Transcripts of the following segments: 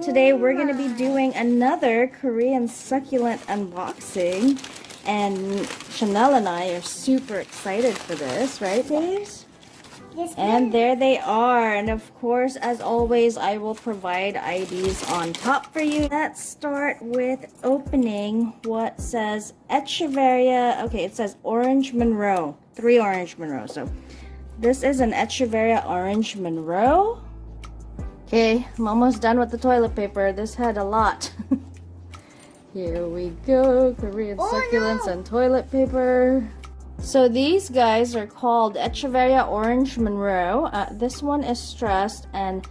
Today we're going to be doing another Korean succulent unboxing, and Chanel and I are super excited for this, right, Days? Yes, and there they are, and of course, as always, I will provide IDs on top for you. Let's start with opening what says Echeveria. Okay, it says Orange Monroe, 3 Orange Monroe. So this is an Echeveria Orange Monroe. Okay, I'm almost done with the toilet paper. This had a lot. Here we go, Korean succulents and toilet paper. So these guys are called Echeveria Orange Monroe. This one is stressed and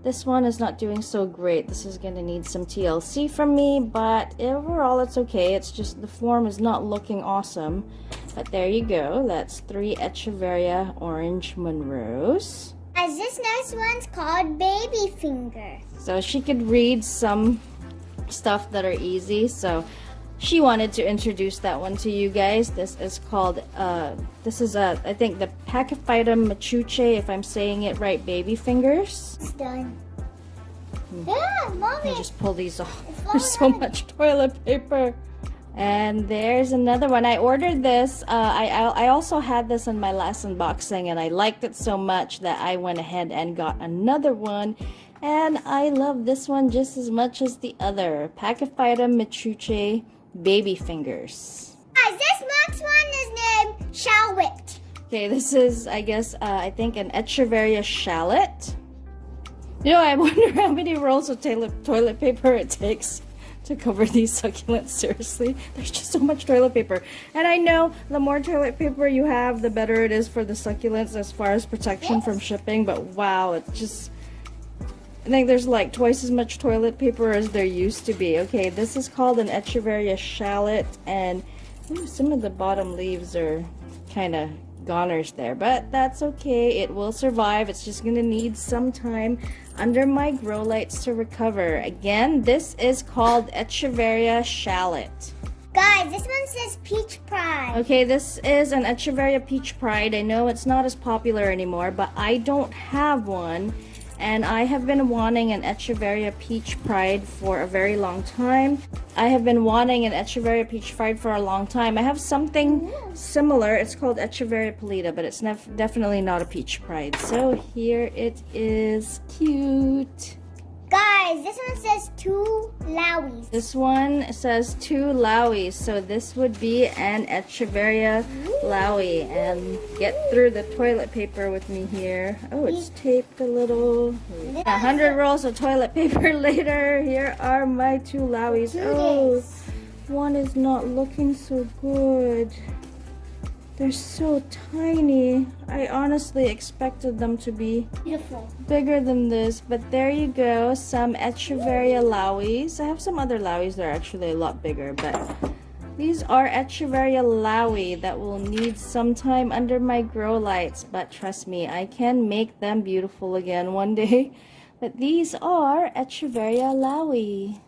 this one is not doing so great. This is going to need some TLC from me, but overall it's okay. It's just the form is not looking awesome. But there you go. That's 3 Echeveria Orange Monroes. As this next one's called Baby Finger. So she could read some stuff that are easy, so she wanted to introduce that one to you guys. This is called I think the Pachyphytum machuche, if I'm saying it right, baby fingers. It's done. Yeah, Mommy. Let me just pull these off. There's so much toilet paper. And there's another one. I ordered this. I also had this in my last unboxing, and I liked it so much that I went ahead and got another one. And I love this one just as much as the other. Pachyphytum machuche baby fingers. Guys, this next one is named Shallot. Okay, this is, I guess, I think an Echeveria Shallot. You know, I wonder how many rolls of toilet paper it takes to cover these succulents. Seriously, there's just so much toilet paper. And I know the more toilet paper you have, the better it is for the succulents as far as protection from shipping. But wow, it's just, I think there's like twice as much toilet paper as there used to be. Okay, this is called an Echeveria Shallot, and some of the bottom leaves are kind of goners there, but that's okay. It will survive. It's just gonna need some time under my grow lights to recover. Again, this is called Echeveria Shallot. Guys, this one says Peach Pride. Okay, this is an Echeveria Peach Pride. I know it's not as popular anymore, but I don't have one. And I have been wanting an Echeveria Peach Pride for a very long time. I have been wanting an Echeveria Peach Pride for a long time. I have something similar. It's called Echeveria Pallida, but it's definitely not a Peach Pride. So here it is. Cute. Guys, this one says 2 Lowys. This one says 2 Lowys. So this would be an Echeveria Flowey. And get through the toilet paper with me here. Oh, it's taped a little. 100 rolls of toilet paper later. Here are my 2 Lowys. Oh, one is not looking so good. They're so tiny. I honestly expected them to be Beautiful. bigger than this, but there you go. Some Echeveria Lowys. I have some other Lowys that are actually a lot bigger, but these are Echeveria Lowy that will need some time under my grow lights. But trust me, I can make them beautiful again one day. But these are Echeveria Lowy.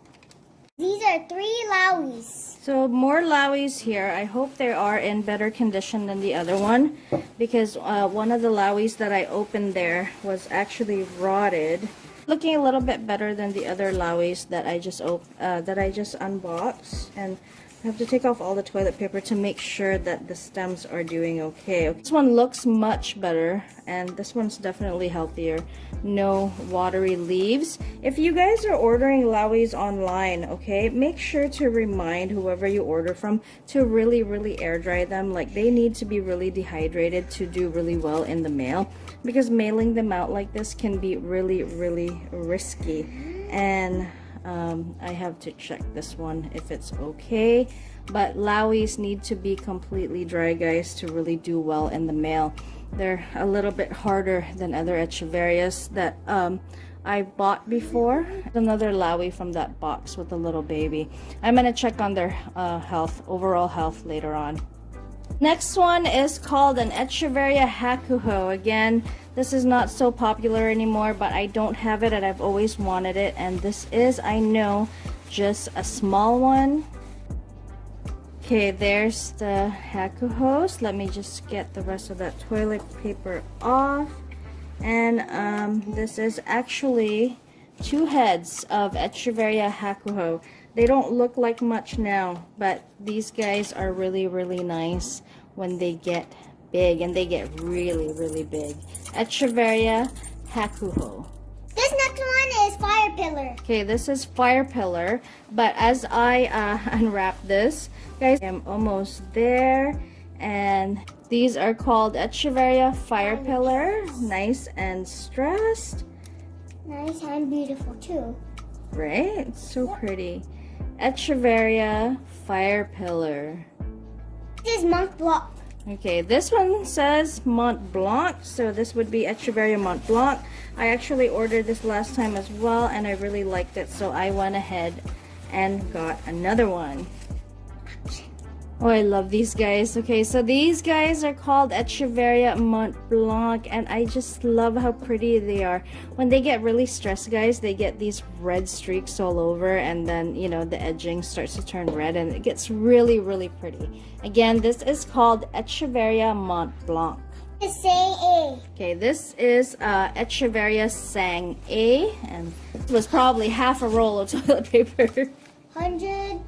These are 3 Lowys. So more Lowys here. I hope they are in better condition than the other one, because one of the Lowys that I opened there was actually rotted. Looking a little bit better than the other Lowys that I just unboxed, and I have to take off all the toilet paper to make sure that the stems are doing okay. This one looks much better, and this one's definitely healthier. No watery leaves. If you guys are ordering Lowys online, okay, make sure to remind whoever you order from to really air dry them. Like, they need to be really dehydrated to do really well in the mail, because mailing them out like this can be really risky. And I have to check this one if it's okay, but Lowys need to be completely dry, guys, to really do well in the mail. They're a little bit harder than other Echeverias that I bought before. Another Lowy from that box with a little baby. I'm gonna check on their overall health later on. Next one is called an Echeveria Hakuho. Again, this is not so popular anymore, but I don't have it and I've always wanted it. And this is, I know, just a small one. Okay, there's the Hakuhos. Let me just get the rest of that toilet paper off. And this is actually 2 heads of Echeveria Hakuho. They don't look like much now, but these guys are really, really nice when they get big, and they get really, really big. Echeveria Hakuho. This next one is fire pillar. Okay, this is fire pillar, but as I unwrap this, guys, I'm almost there, and these are called Echeveria fire pillar. Nice and stressed. Nice and beautiful too. Right? It's so pretty. Echeveria fire pillar. This is Mont Blanc. Okay, this one says Mont Blanc, so this would be Echeveria Mont Blanc. I actually ordered this last time as well, and I really liked it, so I went ahead and got another one. Oh, I love these guys. Okay, so these guys are called Echeveria Mont Blanc, and I just love how pretty they are. When they get really stressed, guys, they get these red streaks all over, and then, you know, the edging starts to turn red, and it gets really, really pretty. Again, this is called Echeveria Mont Blanc. It's saying A. Okay, this is Echeveria Singa, and it was probably half a roll of toilet paper. 100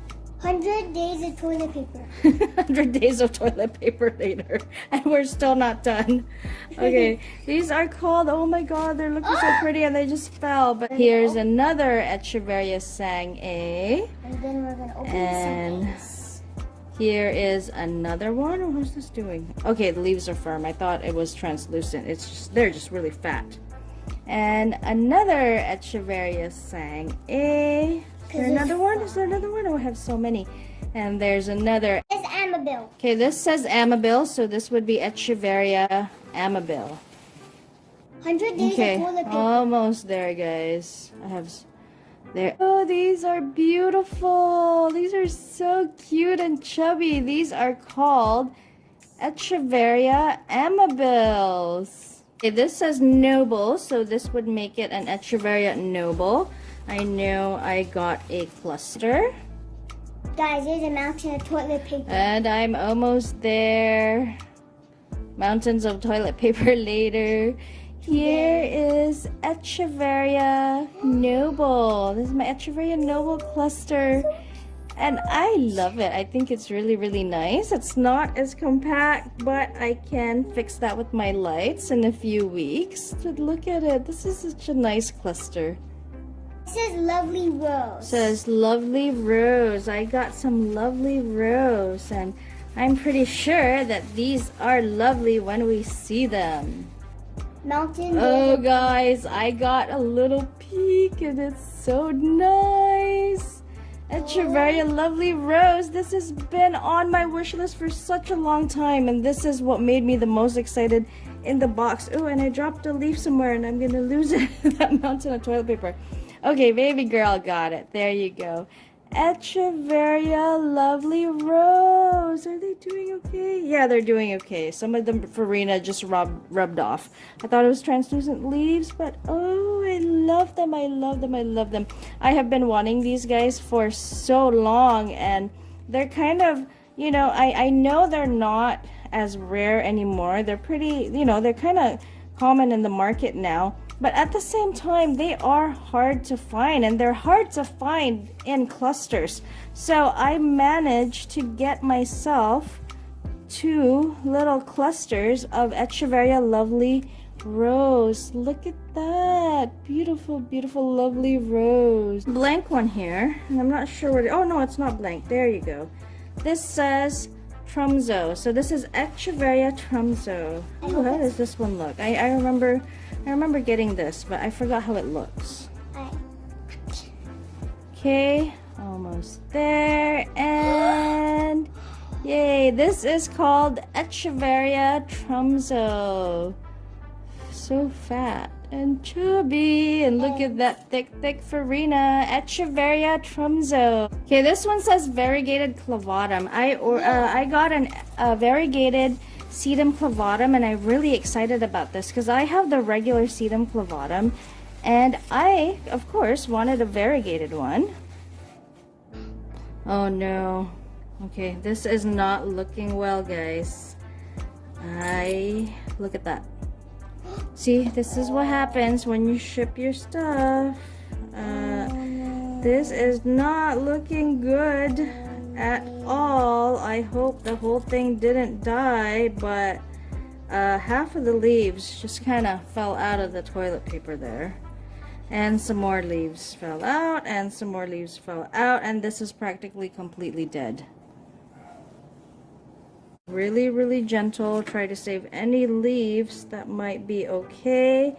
days of toilet paper. 100 days of toilet paper later, and we're still not done. Okay, these are called, oh my god, they're looking so pretty, and they just fell. But here's another Echeveria Singa, And then we're gonna open and here is another one. Oh, what's this doing? Okay, the leaves are firm. I thought it was translucent. It's just, they're just really fat. And another Echeveria Singa. Is there another one? Is there another one? Oh, I have so many. And there's another. It's Ammabill. Okay, this says Ammabill, so this would be Echeveriaammabill. 100 days Okay, of toilet paper. almost there, guys. I have there. Oh, these are beautiful. These are so cute and chubby. These are called Echeveriaammabills. Okay, this says noble, so this would make it an Echeveria noble. I know I got a cluster. Guys, there's a mountain of toilet paper. And I'm almost there. Mountains of toilet paper later. Here is Echeveria Noble. This is my Echeveria Noble cluster. And I love it. I think it's really, really nice. It's not as compact, but I can fix that with my lights in a few weeks. But look at it. This is such a nice cluster. It says lovely rose. It says lovely rose. I got some lovely rose, and I'm pretty sure that these are lovely when we see them. Mountain. Oh guys, I got a little peek, and it's so nice. Echeveria lovely rose. This has been on my wish list for such a long time, and this is what made me the most excited in the box. Oh, and I dropped a leaf somewhere, and I'm gonna lose it. That mountain of toilet paper. Okay, baby girl got it. There you go. Echeveria lovely rose. Are they doing okay? Yeah, they're doing okay. Some of them farina just rubbed off. I thought it was translucent leaves, but oh, I love them. I love them. I love them. I have been wanting these guys for so long, and they're kind of, you know, I know they're not as rare anymore. They're pretty, you know, they're kind of common in the market now. But at the same time, they are hard to find, and they're hard to find in clusters. So I managed to get myself 2 little clusters of Echeveria lovely rose. Look at that. Beautiful, beautiful, lovely rose. Blank one here, and I'm not sure what oh no, it's not blank. There you go. This says tromso. So this is Echeveria tromso. Oh, how does this one look? I remember getting this, but I forgot how it looks. Okay, almost there, and yay, this is called Echeveria tromso. So fat and chubby, and look at that thick farina. Echeveria tromso. Okay, this one says variegated clavatum. I got a variegated sedum clavatum, and I'm really excited about this because I have the regular sedum clavatum, and I, of course, wanted a variegated one. Oh no. Okay, this is not looking well, guys. Look at that. See, this is what happens when you ship your stuff. This is not looking good at all. I hope the whole thing didn't die, but half of the leaves just kind of fell out of the toilet paper there. And some more leaves fell out, and some more leaves fell out, and this is practically completely dead. Really, really gentle. Try to save any leaves that might be okay.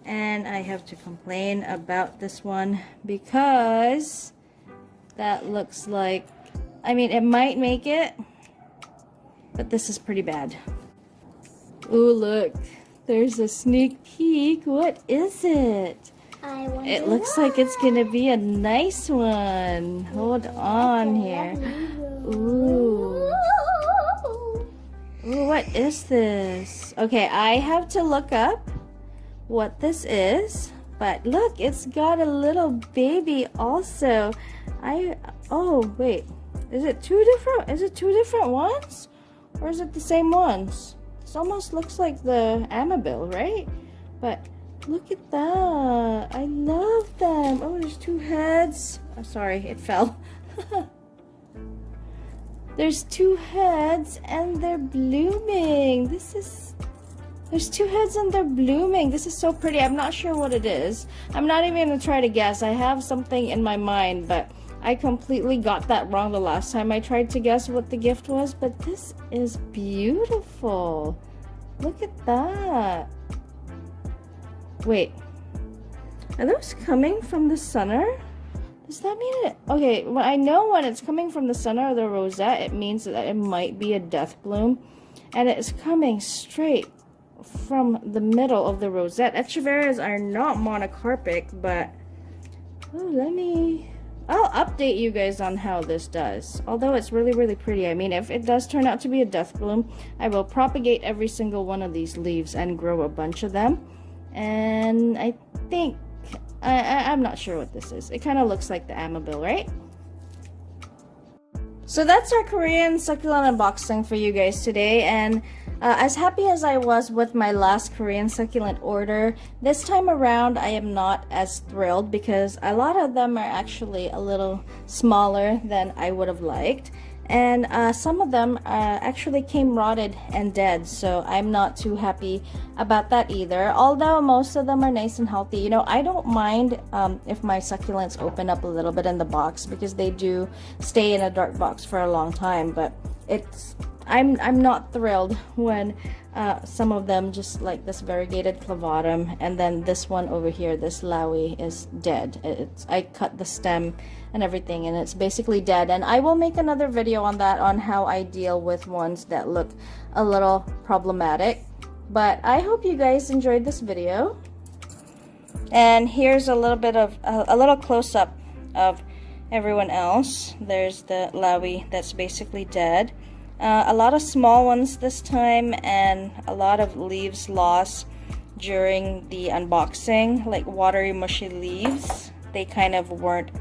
And I have to complain about this one because that looks like, I mean, it might make it, but this is pretty bad. Ooh, look. There's a sneak peek. What is it? It looks like it's gonna be a nice one. Hold on here. Ooh. Ooh, what is this? Okay, I have to look up what this is. But look, it's got a little baby also. Oh, wait. Is it two different ones? Or is it the same ones? This almost looks like the Ammabill, right? But look at that. I love them. Oh, there's two heads. Oh, sorry, it fell. There's two heads and they're blooming. There's two heads and they're blooming. This is so pretty. I'm not sure what it is. I'm not even gonna try to guess. I have something in my mind, but I completely got that wrong the last time I tried to guess what the gift was. But this is beautiful. Look at that. Wait, are those coming from the center? Does that mean it? Okay, well, I know when it's coming from the center of the rosette, it means that it might be a death bloom. And it's coming straight from the middle of the rosette. Echeverias are not monocarpic, but I'll update you guys on how this does. Although it's really, really pretty. I mean, if it does turn out to be a death bloom, I will propagate every single one of these leaves and grow a bunch of them. And I think, I'm not sure what this is. It kind of looks like the Ammabill, right? So that's our Korean succulent unboxing for you guys today. And as happy as I was with my last Korean succulent order, this time around I am not as thrilled because a lot of them are actually a little smaller than I would have liked. And some of them actually came rotted and dead, so I'm not too happy about that either. Although most of them are nice and healthy. You know, I don't mind if my succulents open up a little bit in the box because they do stay in a dark box for a long time. But I'm not thrilled when some of them, just like this variegated clavatum, and then this one over here, this Lowys, is dead. I cut the stem and everything, and it's basically dead. And I will make another video on that, on how I deal with ones that look a little problematic. But I hope you guys enjoyed this video. And here's a little bit of a little close-up of everyone else. There's the Lowys that's basically dead. A lot of small ones this time, and a lot of leaves lost during the unboxing, like watery, mushy leaves. They kind of weren't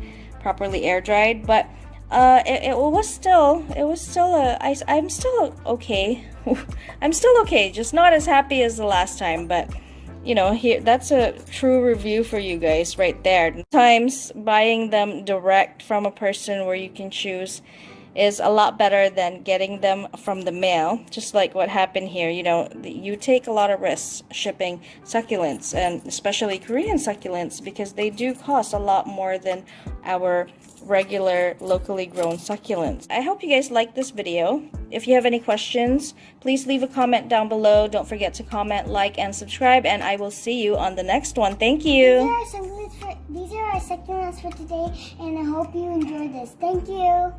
properly air dried, but it was still I'm still okay. I'm still okay, just not as happy as the last time. But you know, here, that's a true review for you guys right there. Sometimes buying them direct from a person where you can choose is a lot better than getting them from the mail, just like what happened here. You know, you take a lot of risks shipping succulents, and especially Korean succulents, because they do cost a lot more than our regular locally grown succulents. I hope you guys like this video. If you have any questions, please leave a comment down below. Don't forget to comment, like, and subscribe, and I will see you on the next one. Thank you. These are our succulents for today, and I hope you enjoyed this. Thank you.